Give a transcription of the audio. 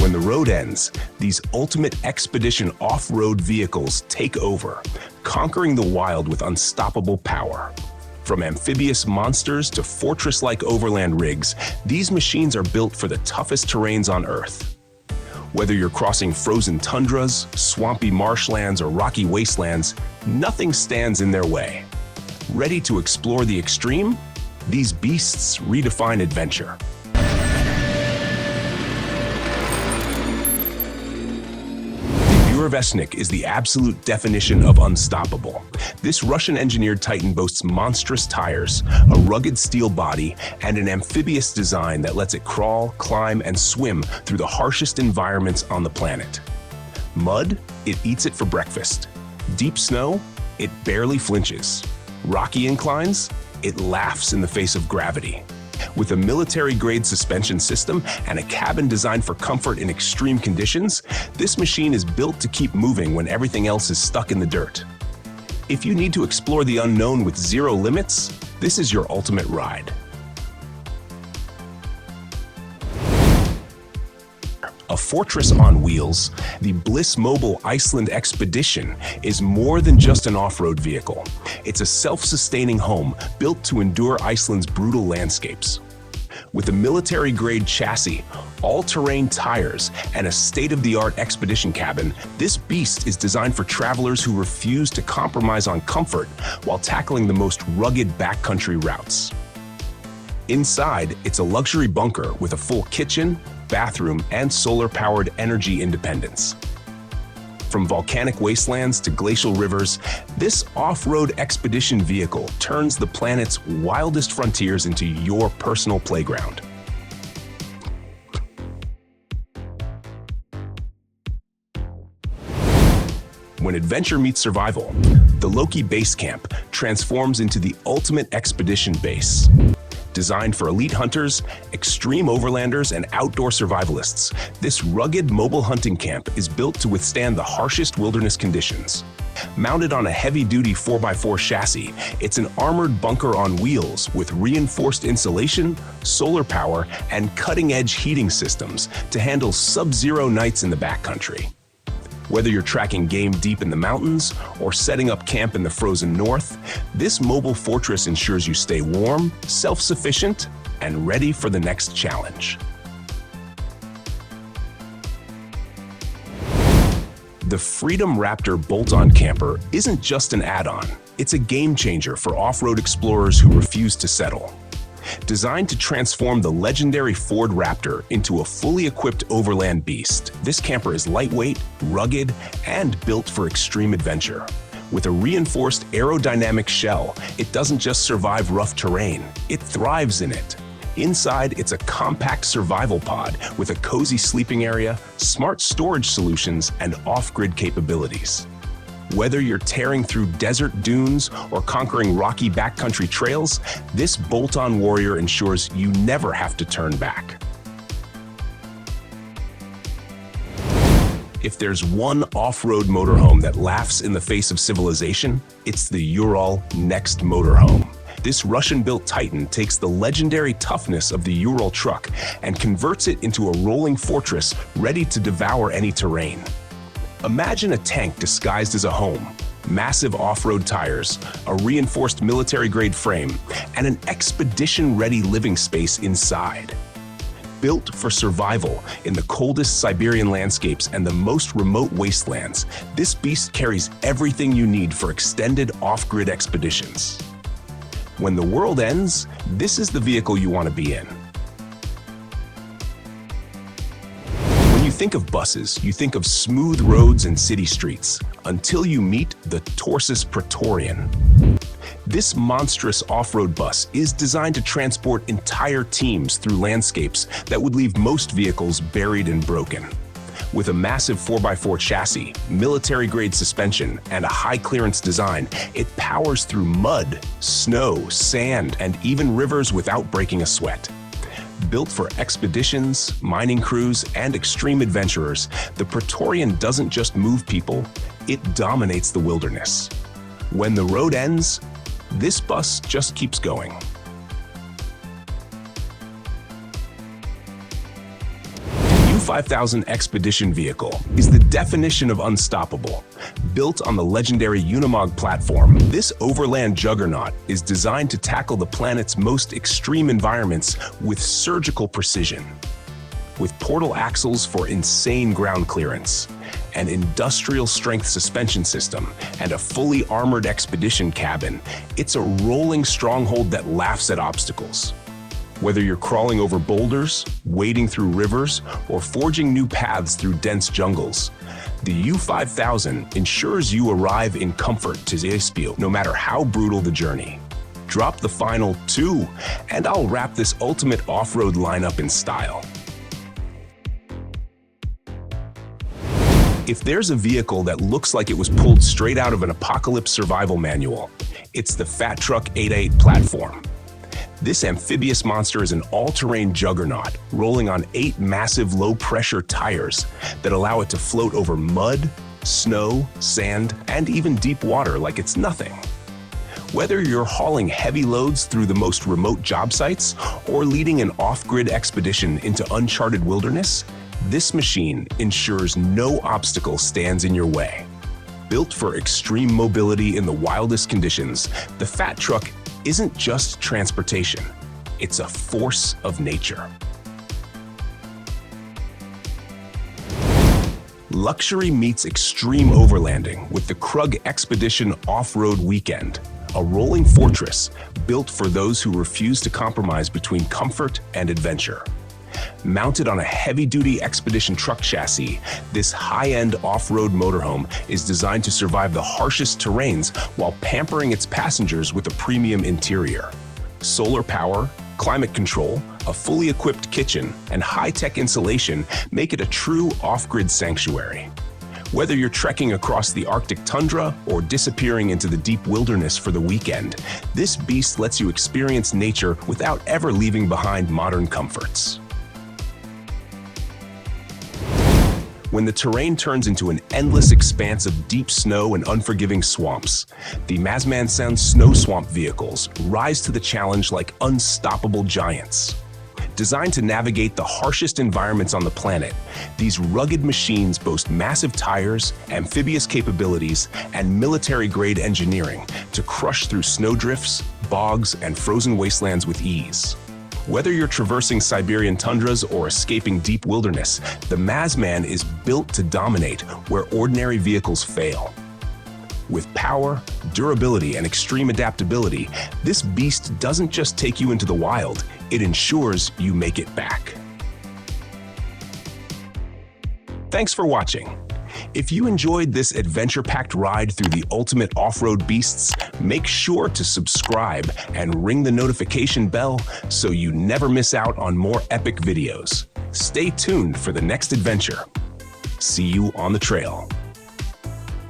When the road ends, these ultimate expedition off-road vehicles take over, conquering the wild with unstoppable power. From amphibious monsters to fortress-like overland rigs, these machines are built for the toughest terrains on Earth. Whether you're crossing frozen tundras, swampy marshlands, or rocky wastelands, nothing stands in their way. Ready to explore the extreme? These beasts redefine adventure. BUREVESTNIK is the absolute definition of unstoppable. This Russian-engineered Titan boasts monstrous tires, a rugged steel body, and an amphibious design that lets it crawl, climb, and swim through the harshest environments on the planet. Mud? It eats it for breakfast. Deep snow? It barely flinches. Rocky inclines? It laughs in the face of gravity. With a military-grade suspension system and a cabin designed for comfort in extreme conditions, this machine is built to keep moving when everything else is stuck in the dirt. If you need to explore the unknown with zero limits, this is your ultimate ride. A fortress on wheels, the BLISS Mobile Iceland Expedition is more than just an off-road vehicle. It's a self-sustaining home built to endure Iceland's brutal landscapes. With a military-grade chassis, all-terrain tires, and a state-of-the-art expedition cabin, this beast is designed for travelers who refuse to compromise on comfort while tackling the most rugged backcountry routes. Inside, it's a luxury bunker with a full kitchen, bathroom, and solar-powered energy independence. From volcanic wastelands to glacial rivers, this off-road expedition vehicle turns the planet's wildest frontiers into your personal playground. When adventure meets survival, the LOKI BASECAMP transforms into the ultimate expedition base. Designed for elite hunters, extreme overlanders, and outdoor survivalists, this rugged mobile hunting camp is built to withstand the harshest wilderness conditions. Mounted on a heavy-duty 4x4 chassis, it's an armored bunker on wheels with reinforced insulation, solar power, and cutting-edge heating systems to handle sub-zero nights in the backcountry. Whether you're tracking game deep in the mountains or setting up camp in the frozen north, this mobile fortress ensures you stay warm, self-sufficient, and ready for the next challenge. The Freedom Raptor bolt-on camper isn't just an add-on. It's a game-changer for off-road explorers who refuse to settle. Designed to transform the legendary Ford Raptor into a fully equipped overland beast, this camper is lightweight, rugged, and built for extreme adventure. With a reinforced aerodynamic shell, it doesn't just survive rough terrain, it thrives in it. Inside, it's a compact survival pod with a cozy sleeping area, smart storage solutions, and off-grid capabilities. Whether you're tearing through desert dunes or conquering rocky backcountry trails, this bolt-on warrior ensures you never have to turn back. If there's one off-road motorhome that laughs in the face of civilization, it's the URAL Next Motorhome. This Russian-built Titan takes the legendary toughness of the URAL truck and converts it into a rolling fortress ready to devour any terrain. Imagine a tank disguised as a home, massive off-road tires, a reinforced military-grade frame, and an expedition-ready living space inside. Built for survival in the coldest Siberian landscapes and the most remote wastelands, this beast carries everything you need for extended off-grid expeditions. When the world ends, this is the vehicle you want to be in. When you think of buses, you think of smooth roads and city streets, until you meet the TORSUS PRAETORIAN. This monstrous off-road bus is designed to transport entire teams through landscapes that would leave most vehicles buried and broken. With a massive 4x4 chassis, military-grade suspension, and a high-clearance design, it powers through mud, snow, sand, and even rivers without breaking a sweat. Built for expeditions, mining crews, and extreme adventurers, the Praetorian doesn't just move people, it dominates the wilderness. When the road ends, this bus just keeps going. Do you U5000 Expedition vehicle is the definition of unstoppable. Built on the legendary Unimog platform, this overland juggernaut is designed to tackle the planet's most extreme environments with surgical precision. With portal axles for insane ground clearance, an industrial-strength suspension system, and a fully armored expedition cabin, it's a rolling stronghold that laughs at obstacles. Whether you're crawling over boulders, wading through rivers, or forging new paths through dense jungles, the U5000 ensures you arrive in comfort to Zeespiel, no matter how brutal the journey. Drop the final 2, and I'll wrap this ultimate off-road lineup in style. If there's a vehicle that looks like it was pulled straight out of an apocalypse survival manual, it's the Fat Truck 88 platform. This amphibious monster is an all-terrain juggernaut rolling on 8 massive low-pressure tires that allow it to float over mud, snow, sand, and even deep water like it's nothing. Whether you're hauling heavy loads through the most remote job sites or leading an off-grid expedition into uncharted wilderness, this machine ensures no obstacle stands in your way. Built for extreme mobility in the wildest conditions, the Fat Truck isn't just transportation, it's a force of nature. Luxury meets extreme overlanding with the KRUG Expedition Off-Road Weekend, a rolling fortress built for those who refuse to compromise between comfort and adventure. Mounted on a heavy-duty expedition truck chassis, this high-end off-road motorhome is designed to survive the harshest terrains while pampering its passengers with a premium interior. Solar power, climate control, a fully equipped kitchen, and high-tech insulation make it a true off-grid sanctuary. Whether you're trekking across the Arctic tundra or disappearing into the deep wilderness for the weekend, this beast lets you experience nature without ever leaving behind modern comforts. When the terrain turns into an endless expanse of deep snow and unforgiving swamps, the MAZ-MAN snow swamp vehicles rise to the challenge like unstoppable giants. Designed to navigate the harshest environments on the planet, these rugged machines boast massive tires, amphibious capabilities, and military-grade engineering to crush through snowdrifts, bogs, and frozen wastelands with ease. Whether you're traversing Siberian tundras or escaping deep wilderness, the MAZ-MAN is built to dominate where ordinary vehicles fail. With power, durability, and extreme adaptability, this beast doesn't just take you into the wild, it ensures you make it back. Thanks for watching. If you enjoyed this adventure-packed ride through the ultimate off-road beasts, make sure to subscribe and ring the notification bell so you never miss out on more epic videos. Stay tuned for the next adventure. See you on the trail.